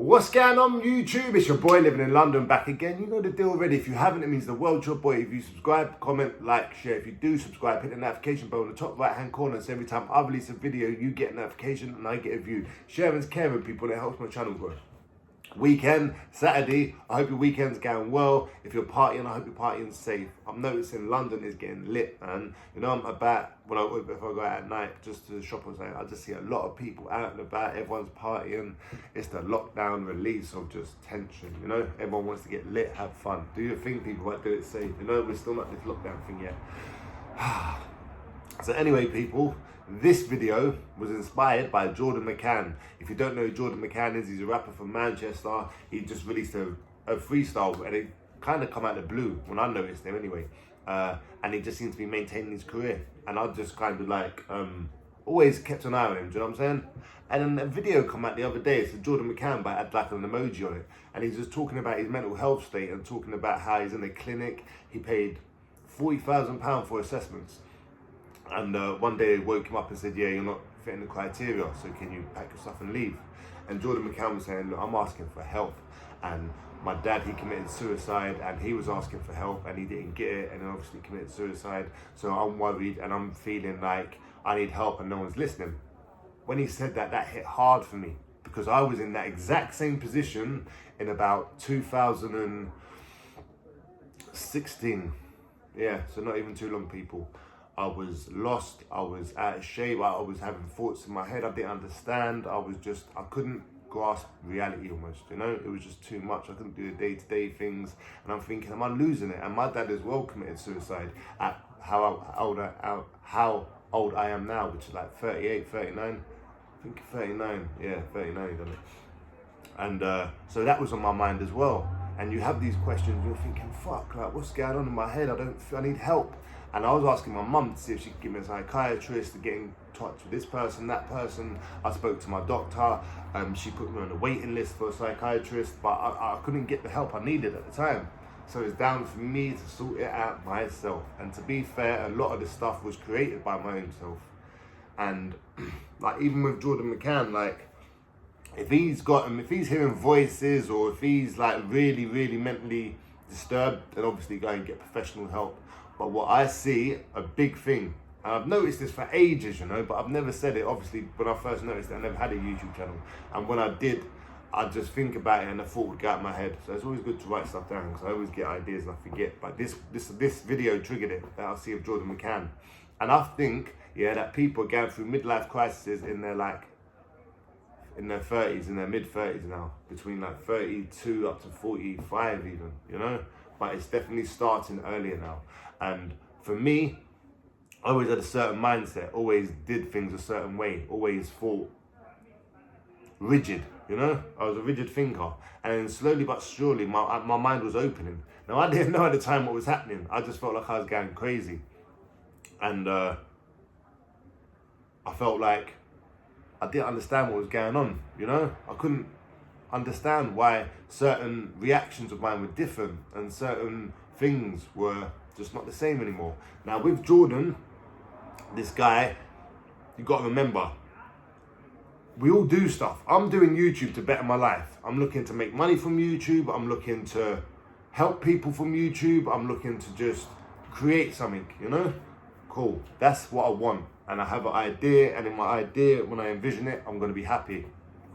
What's going on YouTube? It's your boy living in London back again. You know the deal already. If you haven't, it means the world to your boy. If you subscribe, comment, like, share. If you do subscribe, hit the notification bell in the top right hand corner, so every time I release a video you get a notification and I get a view. Sharing's caring, people. That helps my channel grow. Weekend, Saturday, I hope your weekend's going well. If you're partying, I hope you're partying safe. I'm noticing London is getting lit, man. You know, I'm about, if I go out at night just to the shop or something, I just see a lot of people out and about. Everyone's partying. It's the lockdown release of just tension, you know. Everyone wants to get lit, have fun. Do your thing, people, but do it safe. You know, we're still not this lockdown thing yet. So anyway, people, this video was inspired by Jordan McCann. If you don't know who Jordan McCann is, he's a rapper from Manchester. He just released a freestyle and it kind of come out of the blue when I noticed him anyway. And he just seems to be maintaining his career. And I just kind of like, always kept an eye on him, do you know what I'm saying? And then a video come out the other day, it's a Jordan McCann, but it had like an emoji on it. And he's just talking about his mental health state and talking about how he's in a clinic. He paid £40,000 for assessments. And one day they woke him up and said, yeah, you're not fitting the criteria, so can you pack your stuff and leave? And Jordan McCann was saying, look, I'm asking for help. And my dad, he committed suicide and he was asking for help and he didn't get it and obviously committed suicide. So I'm worried and I'm feeling like I need help and no one's listening. When he said that, that hit hard for me because I was in that exact same position in about 2016. Yeah, so not even too long, people. I was lost, I was out of shape, I was having thoughts in my head I didn't understand, I couldn't grasp reality almost, you know? It was just too much, I couldn't do the day-to-day things, and I'm thinking, am I losing it? And my dad as well committed suicide at how old I am now, which is like 38, 39, I think 39, yeah, 39 he done it. And so that was on my mind as well. And you have these questions, you're thinking, fuck, like what's going on in my head? I need help. And I was asking my mum to see if she could give me a psychiatrist, to get in touch with this person, that person. I spoke to my doctor, she put me on the waiting list for a psychiatrist, but I couldn't get the help I needed at the time. So it's down for me to sort it out myself. And to be fair, a lot of this stuff was created by my own self. And like even with Jordan McCann, like if he's hearing voices or if he's like really, really mentally disturbed, then obviously go and get professional help. But what I see, a big thing, and I've noticed this for ages, you know, but I've never said it. Obviously, when I first noticed it, I never had a YouTube channel. And when I did, I'd just think about it and the thought would get out of my head. So it's always good to write stuff down because I always get ideas and I forget. But this video triggered it, that I see of Jordan McCann. And I think, yeah, that people are going through midlife crises in their 30s, in their mid-30s now, between like 32 up to 45 even, you know? But it's definitely starting earlier now. And for me, I always had a certain mindset, always did things a certain way, always thought rigid, you know? I was a rigid thinker. And then slowly but surely, my mind was opening. Now, I didn't know at the time what was happening. I just felt like I was going crazy. And I felt like I didn't understand what was going on, you know? I couldn't understand why certain reactions of mine were different and certain things were just not the same anymore. Now with Jordan, this guy, you got to remember, we all do stuff. I'm doing YouTube to better my life. I'm looking to make money from YouTube. I'm looking to help people from YouTube. I'm looking to just create something, you know? Cool, that's what I want. And I have an idea, and in my idea, when I envision it, I'm gonna be happy.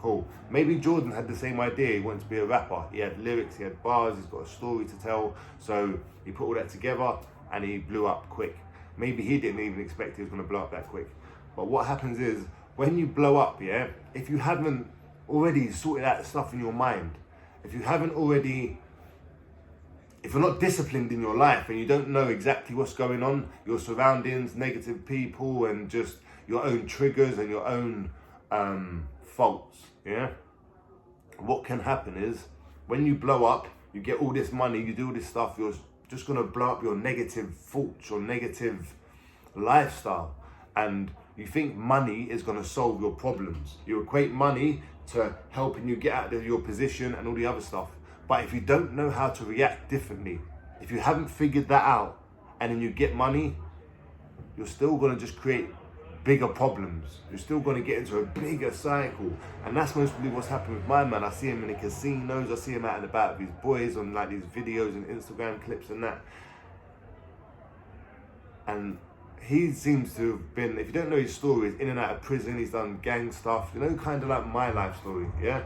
Cool. Maybe Jordan had the same idea. He wanted to be a rapper. He had lyrics, he had bars, he's got a story to tell. So he put all that together and he blew up quick. Maybe he didn't even expect he was gonna blow up that quick. But what happens is, when you blow up, yeah, if you haven't already sorted out stuff in your mind, if you're not disciplined in your life and you don't know exactly what's going on, your surroundings, negative people, and just your own triggers and your own faults, yeah? What can happen is, when you blow up, you get all this money, you do all this stuff, you're just gonna blow up your negative thoughts, your negative lifestyle. And you think money is gonna solve your problems. You equate money to helping you get out of your position and all the other stuff. But if you don't know how to react differently, if you haven't figured that out, and then you get money, you're still gonna just create bigger problems. You're still going to get into a bigger cycle. And that's mostly what's happened with my man. I see him in the casinos, I see him out and about with his boys on like these videos and Instagram clips and that. And he seems to have been, if you don't know his story, he's in and out of prison, he's done gang stuff, you know, kind of like my life story, yeah?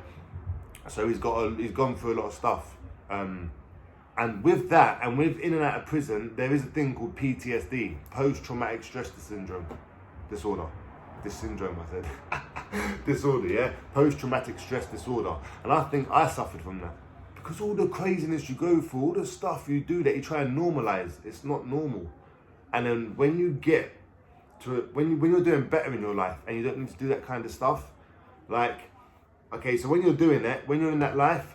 So he's gone through a lot of stuff. And with that, and with in and out of prison, there is a thing called PTSD, post-traumatic stress disorder. Disorder, yeah? Post-traumatic stress disorder. And I think I suffered from that. Because all the craziness you go through, all the stuff you do that you try and normalize, it's not normal. And then when you get to it, when you're doing better in your life and you don't need to do that kind of stuff, like, okay, so when you're doing that, when you're in that life,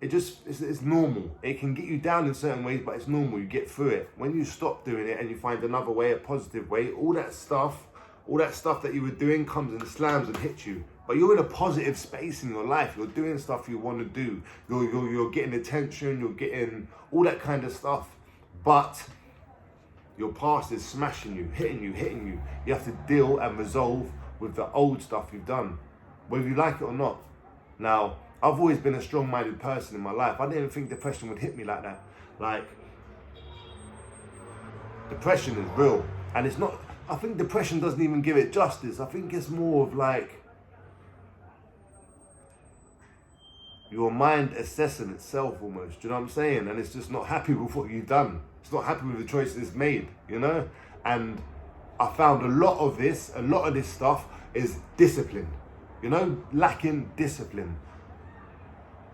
it's normal. It can get you down in certain ways, but it's normal. You get through it. When you stop doing it and you find another way, a positive way, all that stuff that you were doing comes and slams and hits you. But you're in a positive space in your life. You're doing stuff you want to do. You're getting attention. You're getting all that kind of stuff. But your past is smashing you, hitting you. You have to deal and resolve with the old stuff you've done, whether you like it or not. Now, I've always been a strong-minded person in my life. I didn't think depression would hit me like that. Like, depression is real. And it's not, I think depression doesn't even give it justice. I think it's more of like, your mind assessing itself almost, do you know what I'm saying? And it's just not happy with what you've done. It's not happy with the choices it's made, you know? And I found a lot of this stuff is discipline, you know? Lacking discipline.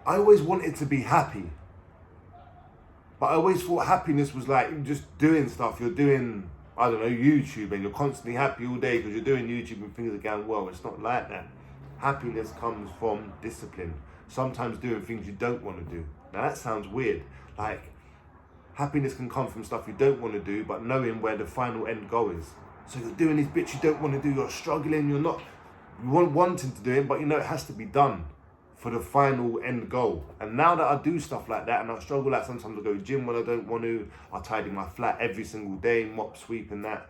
I always wanted to be happy, but I always thought happiness was like just doing stuff. You're doing, I don't know, YouTube, and you're constantly happy all day because you're doing YouTube and things are going well. It's not like that. Happiness comes from discipline. Sometimes doing things you don't want to do. Now that sounds weird. Like, happiness can come from stuff you don't want to do, but knowing where the final end goal is. So you're doing these bits you don't want to do, you're struggling, you want wanting to do it, but you know it has to be done for the final end goal. And now that I do stuff like that, and I struggle, like sometimes I go to gym when I don't want to, I tidy my flat every single day, mop, sweep and that.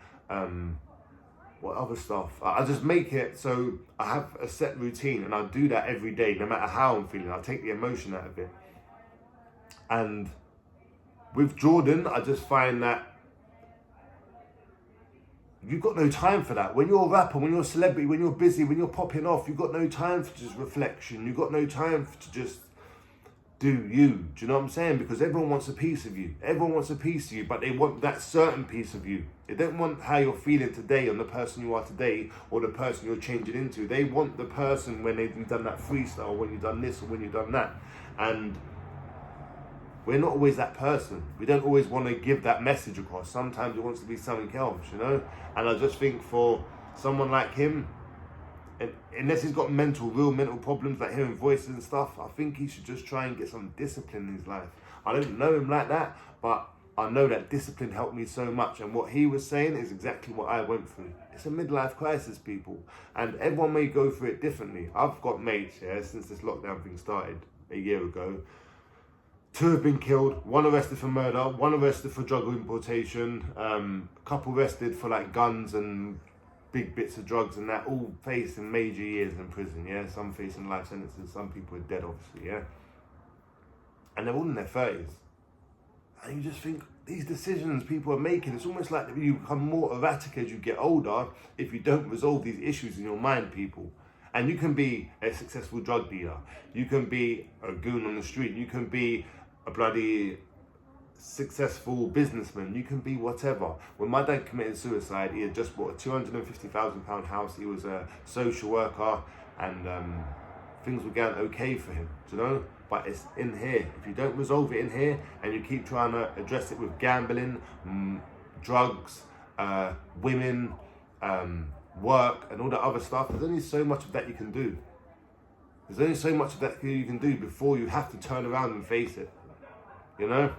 What other stuff? I just make it so I have a set routine and I do that every day, no matter how I'm feeling. I take the emotion out of it. And with Jordan, I just find that you've got no time for that. When you're a rapper, when you're a celebrity, when you're busy, when you're popping off, you've got no time for just reflection. You've got no time to just do you. Do you know what I'm saying? Because everyone wants a piece of you. Everyone wants a piece of you, but they want that certain piece of you. They don't want how you're feeling today and the person you are today or the person you're changing into. They want the person when you've done that freestyle, when you've done this or when you've done that. And we're not always that person. We don't always want to give that message across. Sometimes it wants to be something else, you know? And I just think for someone like him, and unless he's got real mental problems like hearing voices and stuff, I think he should just try and get some discipline in his life. I don't know him like that, but I know that discipline helped me so much. And what he was saying is exactly what I went through. It's a midlife crisis, people. And everyone may go through it differently. I've got mates, since this lockdown thing started a year ago. 2 have been killed, 1 arrested for murder, 1 arrested for drug importation, a couple arrested for like guns and big bits of drugs and that, all facing major years in prison, some facing life sentences, some people are dead obviously, and they're all in their 30s. And you just think, these decisions people are making, it's almost like you become more erratic as you get older if you don't resolve these issues in your mind, people. And you can be a successful drug dealer, you can be a goon on the street, you can be a bloody successful businessman, you can be whatever. When my dad committed suicide, he had just bought a £250,000 house, he was a social worker, and things were going okay for him, do you know? But it's in here. If you don't resolve it in here, and you keep trying to address it with gambling, drugs, women, work, and all that other stuff, there's only so much of that you can do. There's only so much of that you can do before you have to turn around and face it, you know?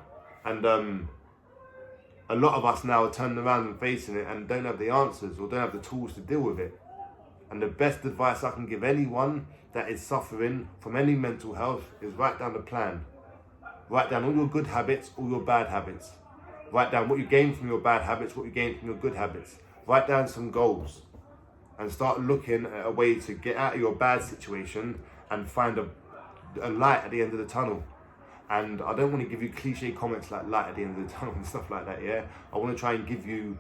And a lot of us now are turning around and facing it and don't have the answers or don't have the tools to deal with it. And the best advice I can give anyone that is suffering from any mental health is write down a plan. Write down all your good habits, all your bad habits. Write down what you gain from your bad habits, what you gain from your good habits. Write down some goals and start looking at a way to get out of your bad situation and find a light at the end of the tunnel. And I don't want to give you cliche comments like light at the end of the tunnel and stuff like that, yeah? I want to try and give you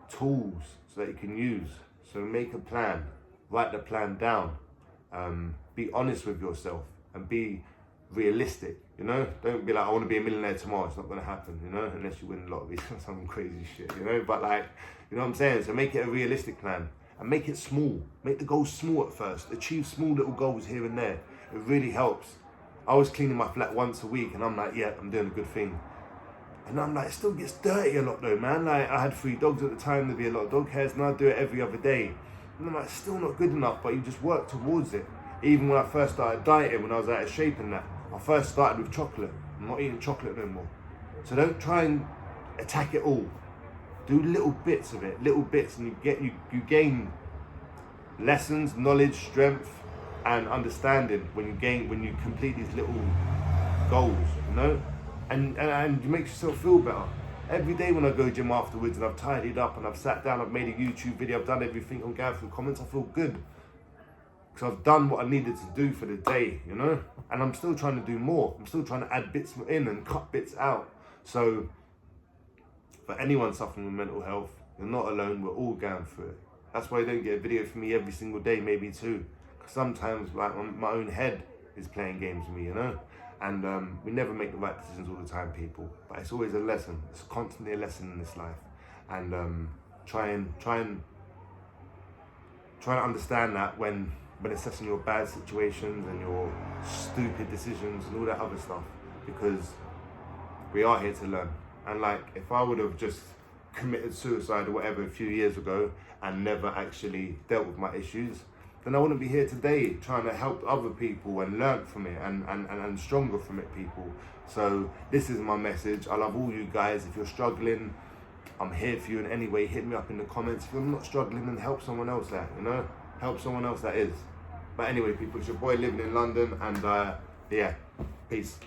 tools so that you can use. So make a plan, write the plan down, be honest with yourself and be realistic, you know? Don't be like, I want to be a millionaire tomorrow. It's not going to happen, you know, unless you win the lottery or some crazy shit, you know? But like, you know what I'm saying? So make it a realistic plan and make it small. Make the goals small at first. Achieve small little goals here and there. It really helps. I was cleaning my flat once a week and I'm like, yeah, I'm doing a good thing. And I'm like, it still gets dirty a lot though, man. Like, I had 3 dogs at the time, there'd be a lot of dog hairs, and I'd do it every other day. And I'm like, still not good enough, but you just work towards it. Even when I first started dieting, when I was out of shape and that, I first started with chocolate. I'm not eating chocolate no more. So don't try and attack it all. Do little bits of it, little bits, and you gain lessons, knowledge, strength, and understanding when you complete these little goals, you know? And you make yourself feel better. Every day when I go gym afterwards and I've tidied up and I've sat down, I've made a YouTube video, I've done everything, I'm going through comments, I feel good. Because I've done what I needed to do for the day, you know? And I'm still trying to do more. I'm still trying to add bits in and cut bits out. So, for anyone suffering with mental health, you're not alone, we're all going through it. That's why you don't get a video from me every single day, maybe 2. Because sometimes like my own head is playing games with me, you know? And we never make the right decisions all the time, people. But it's always a lesson. It's constantly a lesson in this life. And try and understand that when assessing your bad situations and your stupid decisions and all that other stuff, because we are here to learn. And like, if I would have just committed suicide or whatever a few years ago and never actually dealt with my issues, then I wouldn't be here today trying to help other people and learn from it and stronger from it, people. So this is my message. I love all you guys. If you're struggling, I'm here for you in any way. Hit me up in the comments. If you're not struggling, then help someone else that, you know? Help someone else that is. But anyway, people, it's your boy living in London, and yeah, peace.